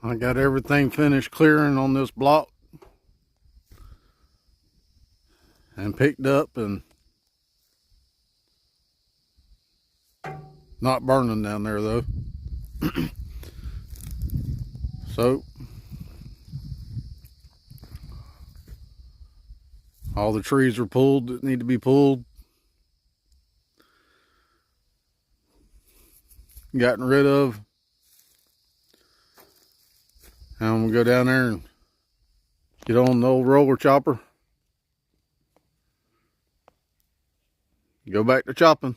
I got everything finished clearing on this block and picked up and not burning down there though. So all the trees are pulled that need to be pulled. Gotten rid of. And I'm gonna go down there and get on the old roller chopper. Go back to chopping.